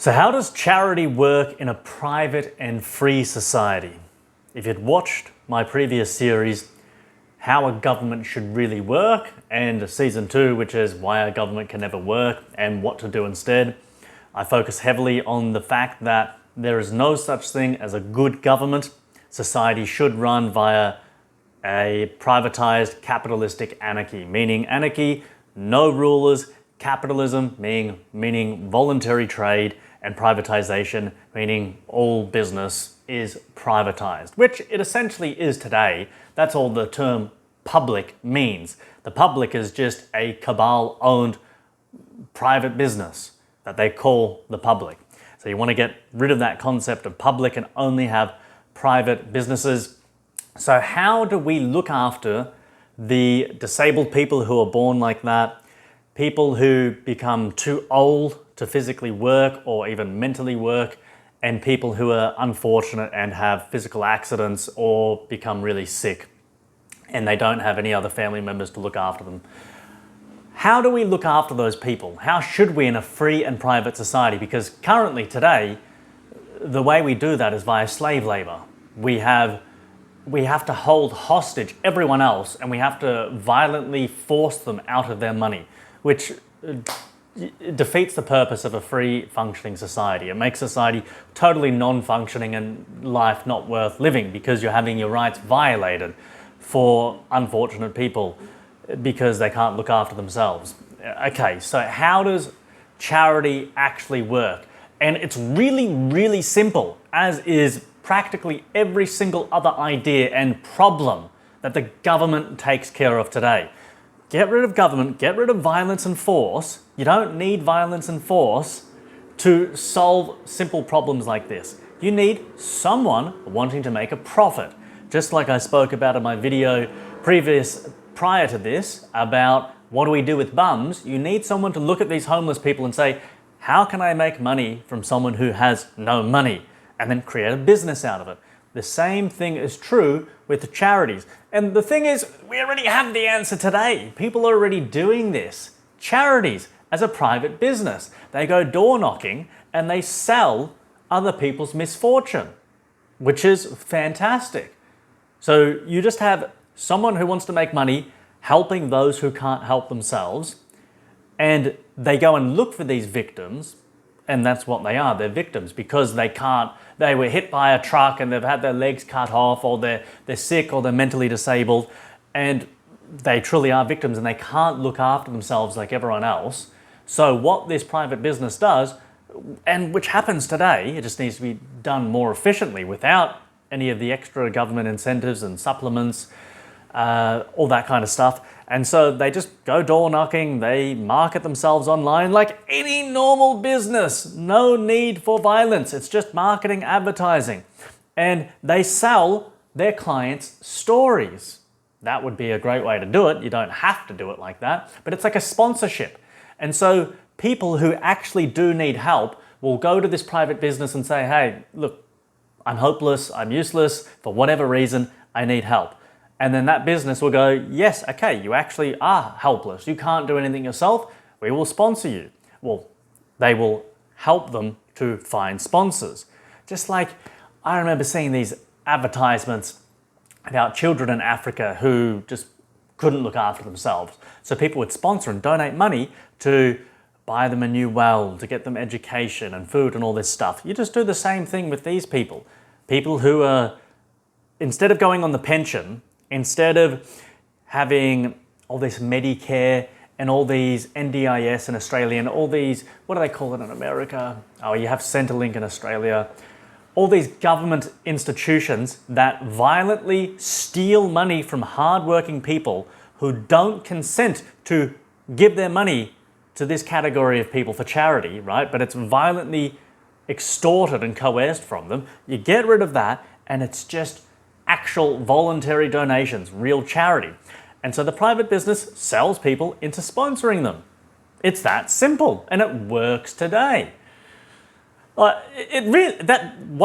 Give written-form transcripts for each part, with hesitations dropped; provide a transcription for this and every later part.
So how does charity work in a private and free society? If you'd watched my previous series, How a Government Should Really Work, and Season 2, which is Why a Government Can Never Work and What to Do Instead, I focus heavily on the fact that there is no such thing as a good government. Society should run via a privatized capitalistic anarchy, meaning anarchy, no rulers, capitalism, meaning voluntary trade, and privatization, meaning all business is privatized, which it essentially is today. That's all the term public means. The public is just a cabal-owned private business that they call the public. So you want to get rid of that concept of public and only have private businesses. So how do we look after the disabled people who are born like that, people who become too old to physically work or even mentally work, and people who are unfortunate and have physical accidents or become really sick and they don't have any other family members to look after them? How do we look after those people? How should we in a free and private society? Because currently today, the way we do that is via slave labor. We have to hold hostage everyone else, and we have to violently force them out of their money, which defeats the purpose of a free functioning society. It makes society totally non-functioning and life not worth living, because you're having your rights violated for unfortunate people because they can't look after themselves. Okay, so how does charity actually work? And it's really, really simple, as is practically every single other idea and problem that the government takes care of today. Get rid of government, get rid of violence and force. You don't need violence and force to solve simple problems like this. You need someone wanting to make a profit. Just like I spoke about in my video prior to this about what do we do with bums, you need someone to look at these homeless people and say, how can I make money from someone who has no money? And then create a business out of it. The same thing is true with the charities. And the thing is, we already have the answer today. People are already doing this. Charities as a private business. They go door knocking and they sell other people's misfortune, which is fantastic. So you just have someone who wants to make money helping those who can't help themselves, and they go and look for these victims, and that's what they are. They're victims because they were hit by a truck and they've had their legs cut off, or they're sick, or they're mentally disabled, and they truly are victims and they can't look after themselves like everyone else. So what this private business does, and which happens today, it just needs to be done more efficiently without any of the extra government incentives and supplements, all that kind of stuff. And so they just go door knocking, they market themselves online like any normal business. No need for violence. It's just marketing, advertising. And they sell their clients stories. That would be a great way to do it. You don't have to do it like that, but it's like a sponsorship. And so people who actually do need help will go to this private business and say, hey, look, I'm hopeless, I'm useless, for whatever reason, I need help. And then that business will go, yes, okay, you actually are helpless. You can't do anything yourself. We will sponsor you. Well, they will help them to find sponsors. Just like I remember seeing these advertisements about children in Africa who just couldn't look after themselves. So people would sponsor and donate money to buy them a new well, to get them education and food and all this stuff. You just do the same thing with these people. People who are, instead of going on the pension, instead of having all this Medicare and all these NDIS in Australia and all these, what do they call it in America? Oh, you have Centrelink in Australia. All these government institutions that violently steal money from hardworking people who don't consent to give their money to this category of people for charity, right? But it's violently extorted and coerced from them. You get rid of that and it's just actual voluntary donations, real charity. And so the private business sells people into sponsoring them. It's that simple, and it works today. What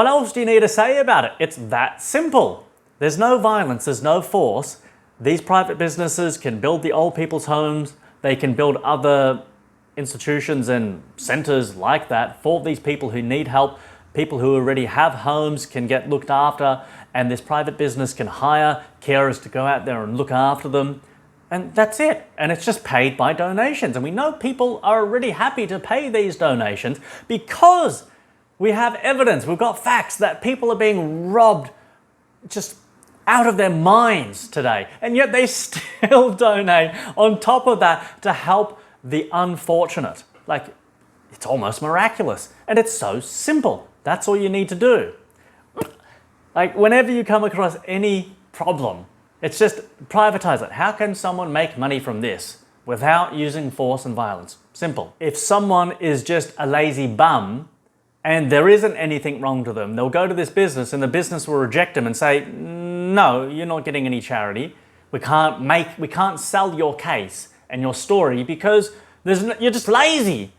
else do you need to say about it? It's that simple. There's no violence, there's no force. These private businesses can build the old people's homes, they can build other institutions and centers like that for these people who need help. People who already have homes can get looked after, and this private business can hire carers to go out there and look after them. And that's it. And it's just paid by donations. And we know people are already happy to pay these donations because we have evidence, we've got facts that people are being robbed just out of their minds today. And yet they still donate on top of that to help the unfortunate. Like, it's almost miraculous. And it's so simple. That's all you need to do. Like, whenever you come across any problem, it's just privatize it. How can someone make money from this without using force and violence? Simple. If someone is just a lazy bum and there isn't anything wrong to them, they'll go to this business and the business will reject them and say, no, you're not getting any charity. We can't sell your case and your story because you're just lazy,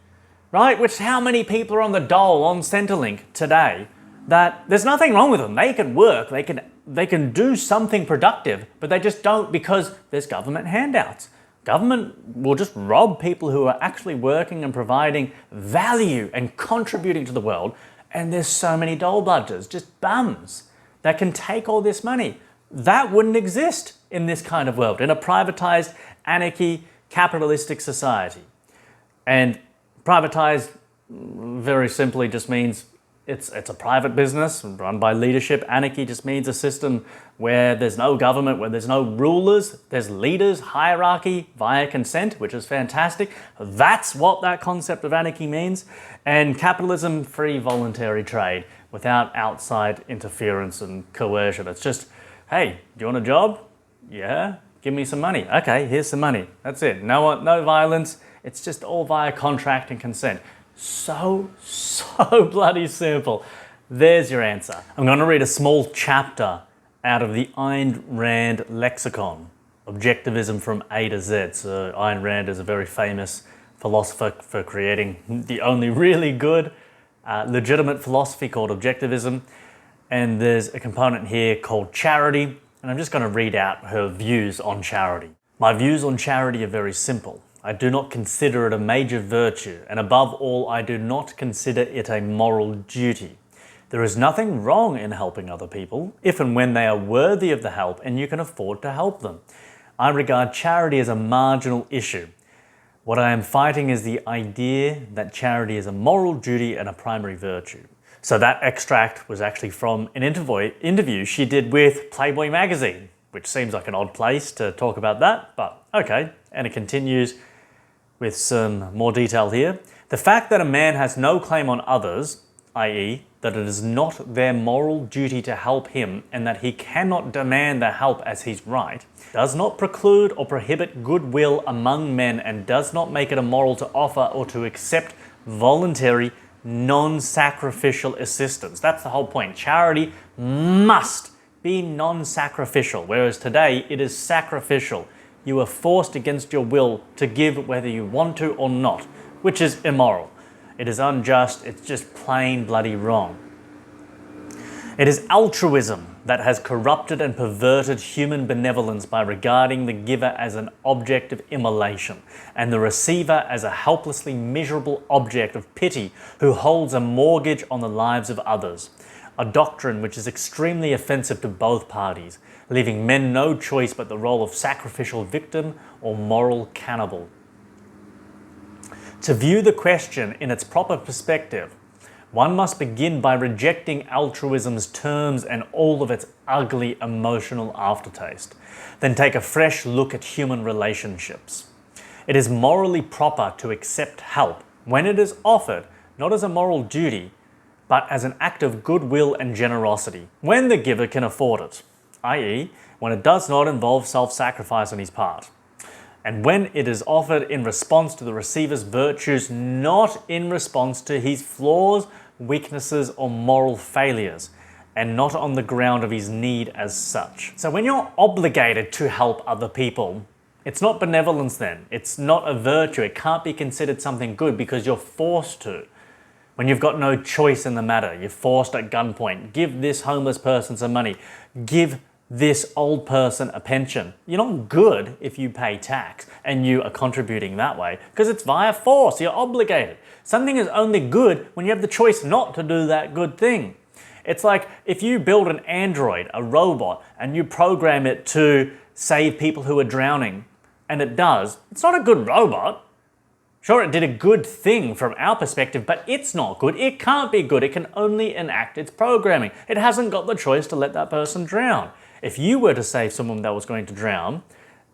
right? Which how many people are on the dole on Centrelink today that there's nothing wrong with them. They can work, they can do something productive, but they just don't because there's government handouts. Government will just rob people who are actually working and providing value and contributing to the world. And there's so many dole bludgers, just bums, that can take all this money. That wouldn't exist in this kind of world, in a privatized, anarchy, capitalistic society. And privatized, very simply, just means it's a private business run by leadership. Anarchy just means a system where there's no government, where there's no rulers, there's leaders, hierarchy via consent, which is fantastic. That's what that concept of anarchy means. And capitalism, free voluntary trade without outside interference and coercion. It's just, hey, do you want a job? Yeah, give me some money. Okay, here's some money. That's it. No violence. It's just all via contract and consent. So bloody simple. There's your answer. I'm going to read a small chapter out of the Ayn Rand lexicon, Objectivism from A to Z. So Ayn Rand is a very famous philosopher for creating the only really good, legitimate philosophy called Objectivism. And there's a component here called charity. And I'm just going to read out her views on charity. My views on charity are very simple. I do not consider it a major virtue, and above all, I do not consider it a moral duty. There is nothing wrong in helping other people, if and when they are worthy of the help and you can afford to help them. I regard charity as a marginal issue. What I am fighting is the idea that charity is a moral duty and a primary virtue. So that extract was actually from an interview she did with Playboy magazine, which seems like an odd place to talk about that, but okay. And it continues with some more detail here. The fact that a man has no claim on others, i.e., that it is not their moral duty to help him and that he cannot demand their help as his right, does not preclude or prohibit goodwill among men and does not make it immoral to offer or to accept voluntary, non-sacrificial assistance. That's the whole point. Charity must be non-sacrificial, whereas today it is sacrificial. You are forced against your will to give whether you want to or not, which is immoral. It is unjust, it's just plain bloody wrong. It is altruism that has corrupted and perverted human benevolence by regarding the giver as an object of immolation and the receiver as a helplessly miserable object of pity who holds a mortgage on the lives of others. A doctrine which is extremely offensive to both parties, leaving men no choice but the role of sacrificial victim or moral cannibal. To view the question in its proper perspective, one must begin by rejecting altruism's terms and all of its ugly emotional aftertaste, then take a fresh look at human relationships. It is morally proper to accept help when it is offered, not as a moral duty, but as an act of goodwill and generosity, when the giver can afford it, i.e., when it does not involve self-sacrifice on his part, and when it is offered in response to the receiver's virtues, not in response to his flaws, weaknesses, or moral failures, and not on the ground of his need as such. So when you're obligated to help other people, it's not benevolence then. It's not a virtue. It can't be considered something good because you're forced to. When you've got no choice in the matter, you're forced at gunpoint. Give this homeless person some money. Give this old person a pension. You're not good if you pay tax and you are contributing that way because it's via force, you're obligated. Something is only good when you have the choice not to do that good thing. It's like if you build an android, a robot, and you program it to save people who are drowning, and it does, it's not a good robot. Sure, it did a good thing from our perspective, but it's not good. It can't be good. It can only enact its programming. It hasn't got the choice to let that person drown. If you were to save someone that was going to drown,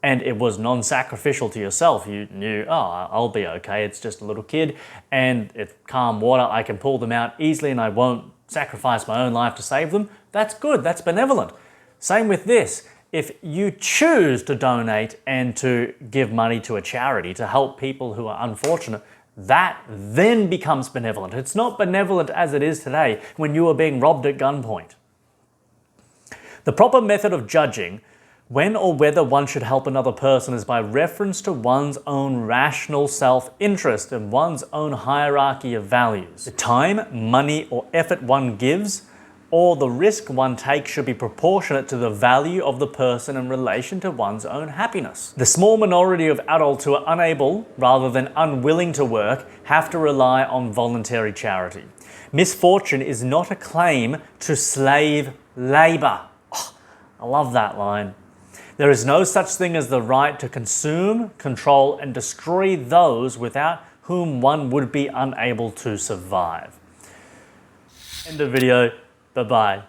and it was non-sacrificial to yourself, you knew, oh, I'll be okay, it's just a little kid, and it's calm water, I can pull them out easily and I won't sacrifice my own life to save them, that's good, that's benevolent. Same with this. If you choose to donate and to give money to a charity to help people who are unfortunate, that then becomes benevolent. It's not benevolent as it is today when you are being robbed at gunpoint. The proper method of judging when or whether one should help another person is by reference to one's own rational self-interest and one's own hierarchy of values. The time, money, or effort one gives, or the risk one takes should be proportionate to the value of the person in relation to one's own happiness. The small minority of adults who are unable, rather than unwilling to work, have to rely on voluntary charity. Misfortune is not a claim to slave labor. Oh, I love that line. There is no such thing as the right to consume, control, and destroy those without whom one would be unable to survive. End of video. Bye-bye.